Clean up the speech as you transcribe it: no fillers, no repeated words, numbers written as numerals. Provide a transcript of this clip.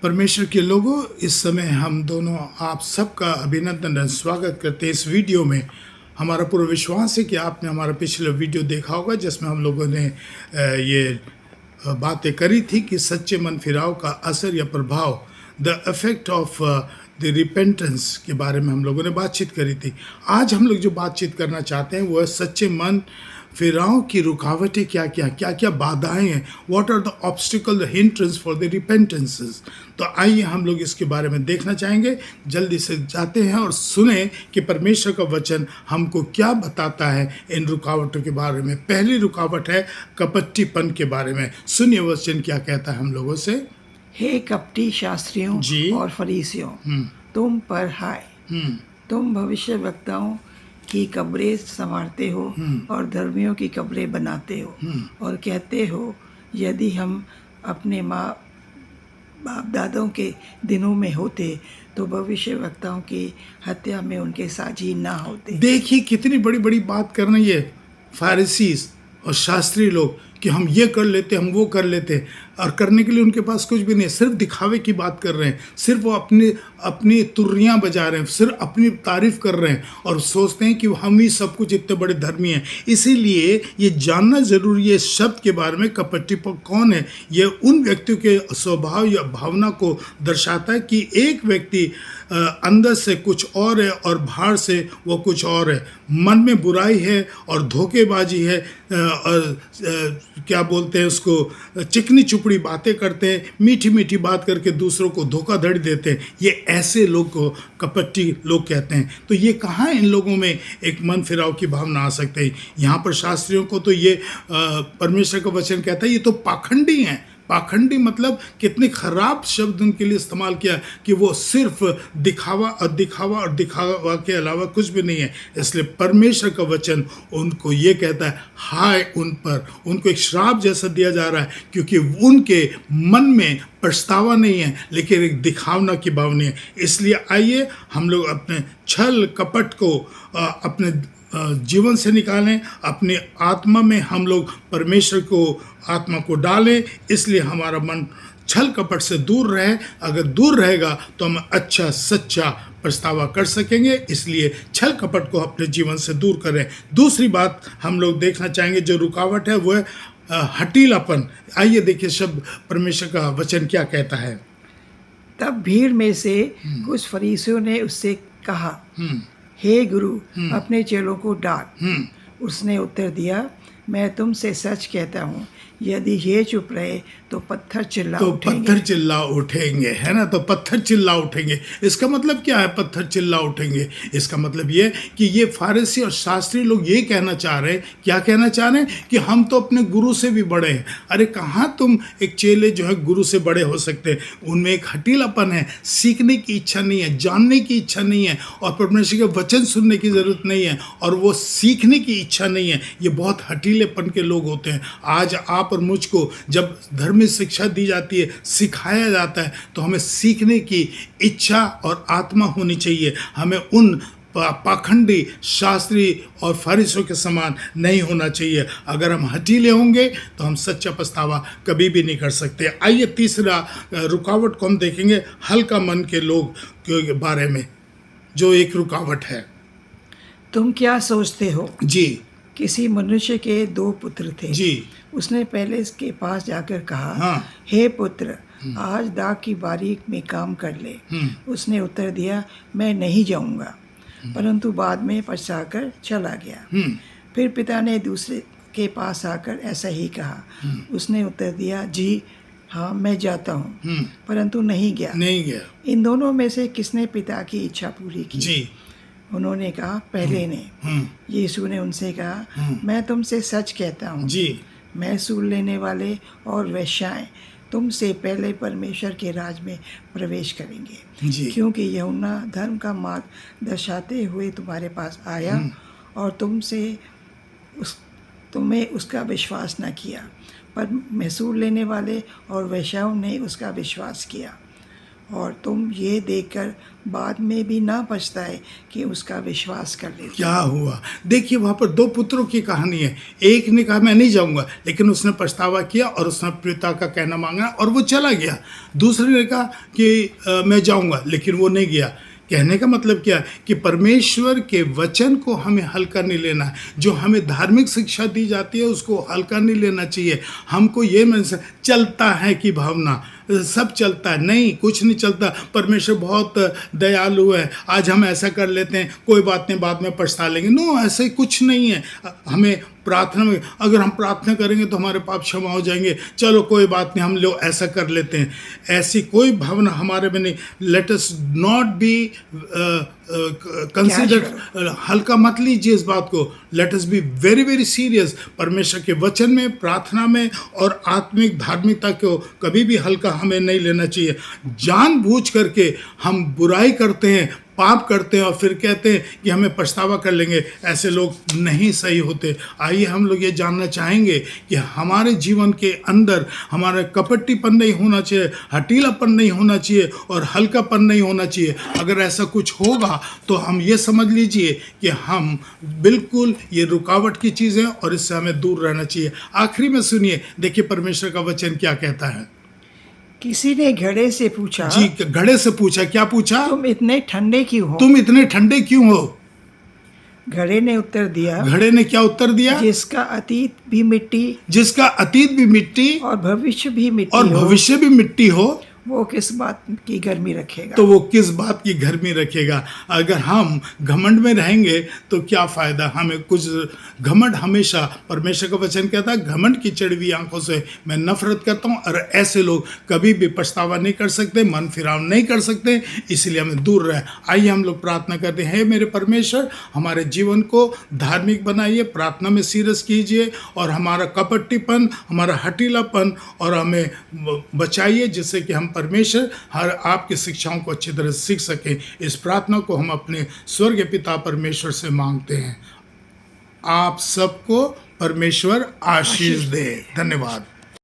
परमेश्वर के लोगों, इस समय हम दोनों आप सबका अभिनंदन और स्वागत करते हैं इस वीडियो में। हमारा पूरा विश्वास है कि आपने हमारा पिछला वीडियो देखा होगा जिसमें हम लोगों ने ये बातें करी थी कि सच्चे मन फिराव का असर या प्रभाव, the effect of the repentance के बारे में हम लोगों ने बातचीत करी थी। आज हम लोग जो बातचीत करना चाहते हैं वो है सच्चे मन फिराव की रुकावटें क्या क्या बाधाएं हैं। What are the obstacle, the hindrance for the repentances. तो आइए हम लोग इसके बारे में देखना चाहेंगे। जल्दी से जाते हैं और सुने कि परमेश्वर का वचन हमको क्या बताता है इन रुकावटों के बारे में। पहली रुकावट है कपटीपन के बारे में। सुनिए वचन क्या कहता है हम लोगों से। हे कपटी शास्त्रियों जी। और फरीसियों, तुम पर हाय, तुम भविष्यवक्ताओं की कब्रें संवारते हो और धर्मियों की कब्रें बनाते हो और कहते हो यदि हम अपने माँ बाप दादों के दिनों में होते तो भविष्यवक्ताओं की हत्या में उनके साझी ना होते। देखिए कितनी बड़ी बड़ी बात कर रही है फारिसीज और शास्त्री लोग कि हम ये कर लेते, हम वो कर लेते, और करने के लिए उनके पास कुछ भी नहीं है। सिर्फ दिखावे की बात कर रहे हैं, सिर्फ वो अपनी तुर्रियाँ बजा रहे हैं, सिर्फ अपनी तारीफ कर रहे हैं और सोचते हैं कि हम ही सब कुछ इतने बड़े धर्मी हैं। इसीलिए ये जानना जरूरी है इस शब्द के बारे में। कपटीपन कौन है? ये उन व्यक्तियों के स्वभाव या भावना को दर्शाता है कि एक व्यक्ति अंदर से कुछ और है और बाहर से वो कुछ और है। मन में बुराई है और धोखेबाजी है, और क्या बोलते हैं उसको, चिकनी चुपड़ी बातें करते हैं, मीठी मीठी बात करके दूसरों को धोखाधड़ी देते हैं। ये ऐसे लोग को कपटी लोग कहते हैं। तो ये कहाँ इन लोगों में एक मन फिराव की भावना आ सकती है? यहाँ पर शास्त्रियों को तो ये परमेश्वर का वचन कहता है ये तो पाखंडी हैं। पाखंडी मतलब कितने खराब शब्द उनके लिए इस्तेमाल किया कि वो सिर्फ दिखावा और दिखावा के अलावा कुछ भी नहीं है। इसलिए परमेश्वर का वचन उनको ये कहता है हाय उन पर। उनको एक श्राप जैसा दिया जा रहा है क्योंकि उनके मन में पछतावा नहीं है लेकिन एक दिखावना की भावना है। इसलिए आइए हम लोग अपने छल कपट को अपने जीवन से निकालें। अपनी आत्मा में हम लोग परमेश्वर को आत्मा को डालें, इसलिए हमारा मन छल कपट से दूर रहे। अगर दूर रहेगा तो हम अच्छा सच्चा पछतावा कर सकेंगे। इसलिए छल कपट को अपने जीवन से दूर करें। दूसरी बात हम लोग देखना चाहेंगे जो रुकावट है वो है हठीलापन। आइए देखिए शब्द परमेश्वर का वचन क्या कहता है। तब भीड़ में से कुछ फरीसियों ने उससे कहा, हे गुरु, अपने चेलों को डांट। उसने उत्तर दिया, मैं तुमसे सच कहता हूँ यदि ये चुप रहे तो पत्थर चिल्ला उठेंगे, है ना। तो पत्थर चिल्ला उठेंगे। इसका मतलब क्या है पत्थर चिल्ला उठेंगे? इसका मतलब ये कि ये फारिसी और शास्त्री लोग ये कहना चाह रहे हैं, क्या कहना चाह रहे हैं कि हम तो अपने गुरु से भी बड़े हैं। अरे कहाँ तुम एक चेले जो है गुरु से बड़े हो सकते हैं? उनमें एक हठीलापन है, सीखने की इच्छा नहीं है, जानने की इच्छा नहीं है और परमेश्वर के वचन सुनने की ज़रूरत नहीं है और वो सीखने की इच्छा नहीं है। ये बहुत हठीलेपन के लोग होते हैं। आज आप और मुझको जब धार्मिक शिक्षा दी जाती है, सिखाया जाता है, तो हमें सीखने की इच्छा और आत्मा होनी चाहिए। हमें उन पाखंडी शास्त्री और फरीसियों के समान नहीं होना चाहिए। अगर हम हठीले होंगे तो हम सच्चा पछतावा कभी भी नहीं कर सकते। आइए तीसरा रुकावट को हम देखेंगे हल्का मन के लोग के बारे में, जो एक रुकावट है। तुम क्या सोचते हो? जी। किसी मनुष्य के 2 पुत्र थे। जी। उसने पहले इसके पास जाकर कहा, हाँ। हे पुत्र, आज दाख की बारी में काम कर ले। उसने उत्तर दिया, मैं नहीं जाऊंगा, परंतु बाद में पछताकर चला गया। फिर पिता ने दूसरे के पास आकर ऐसा ही कहा। उसने उत्तर दिया, जी हाँ, मैं जाता हूँ, परंतु नहीं गया। इन दोनों में से किसने पिता की इच्छा पूरी की? जी। उन्होंने कहा, पहले ने। यीशु ने उनसे कहा, मैं तुमसे सच कहता हूँ, जी, मैं सूद लेने वाले और वेश्याएं तुमसे पहले परमेश्वर के राज में प्रवेश करेंगे। जी। क्योंकि यूहन्ना धर्म का मार्ग दर्शाते हुए तुम्हारे पास आया और तुम्हें उसका विश्वास न किया, पर सूद लेने वाले और वेश्याओं ने उसका विश्वास किया। और तुम ये देखकर बाद में भी ना पछताए कि उसका विश्वास कर लेते। क्या हुआ? देखिए वहाँ पर दो पुत्रों की कहानी है। एक ने कहा मैं नहीं जाऊँगा, लेकिन उसने पछतावा किया और उसने पिता का कहना मांगा और वो चला गया। दूसरे ने कहा कि मैं जाऊँगा, लेकिन वो नहीं गया। कहने का मतलब क्या है कि परमेश्वर के वचन को हमें हल्का नहीं लेना है। जो हमें धार्मिक शिक्षा दी जाती है उसको हल्का नहीं लेना चाहिए। हमको ये मन से चलता है कि भावना सब चलता है, नहीं, कुछ नहीं चलता। परमेश्वर बहुत दयालु है, आज हम ऐसा कर लेते हैं, कोई बात नहीं, बाद में पछता लेंगे। नो, ऐसे कुछ नहीं है। हमें प्रार्थना में, अगर हम प्रार्थना करेंगे तो हमारे पाप क्षमा हो जाएंगे, चलो कोई बात नहीं, हम लोग ऐसा कर लेते हैं, ऐसी कोई भावना हमारे में नहीं। Let us not be consider, हल्का मत लीजिए इस बात को। Let us be very very serious. परमेश्वर के वचन में, प्रार्थना में और आत्मिक धार्मिकता को कभी भी हल्का हमें नहीं लेना चाहिए। जानबूझ करके हम बुराई करते हैं, पाप करते हैं और फिर कहते हैं कि हमें पछतावा कर लेंगे, ऐसे लोग नहीं सही होते। आइए हम लोग ये जानना चाहेंगे कि हमारे जीवन के अंदर हमारा कपटीपन नहीं होना चाहिए, हठीलापन नहीं होना चाहिए और हल्कापन नहीं होना चाहिए। अगर ऐसा कुछ होगा तो हम ये समझ लीजिए कि हम बिल्कुल ये रुकावट की चीज़ें और इससे हमें दूर रहना चाहिए। आखिरी में सुनिए, देखिए परमेश्वर का वचन क्या कहता है। किसी ने घड़े से पूछा, जी, घड़े से पूछा, क्या पूछा? तुम इतने ठंडे क्यों हो? तुम इतने ठंडे क्यों हो? घड़े ने उत्तर दिया, घड़े ने क्या उत्तर दिया? जिसका अतीत भी मिट्टी जिसका अतीत भी मिट्टी और भविष्य भी मिट्टी और हो, भविष्य भी मिट्टी हो, वो किस बात की गर्मी रखेगा? तो वो किस बात की गर्मी रखेगा। अगर हम घमंड में रहेंगे तो क्या फ़ायदा हमें कुछ। घमंड हमेशा, परमेश्वर का वचन कहता है, घमंड की चढ़ी हुई आंखों से मैं नफरत करता हूँ, और ऐसे लोग कभी भी पछतावा नहीं कर सकते, मन फिराव नहीं कर सकते, इसलिए हमें दूर रहे। आइए हम लोग प्रार्थना करते हैं। हे मेरे परमेश्वर, हमारे जीवन को धार्मिक बनाइए, प्रार्थना में सीरियस कीजिए और हमारा कपटीपन, हमारा हठीलापन और हमें बचाइए, जिससे कि हम परमेश्वर हर आपकी शिक्षाओं को अच्छी तरह सीख सकें। इस प्रार्थना को हम अपने स्वर्गीय पिता परमेश्वर से मांगते हैं। आप सबको परमेश्वर आशीष दे। धन्यवाद।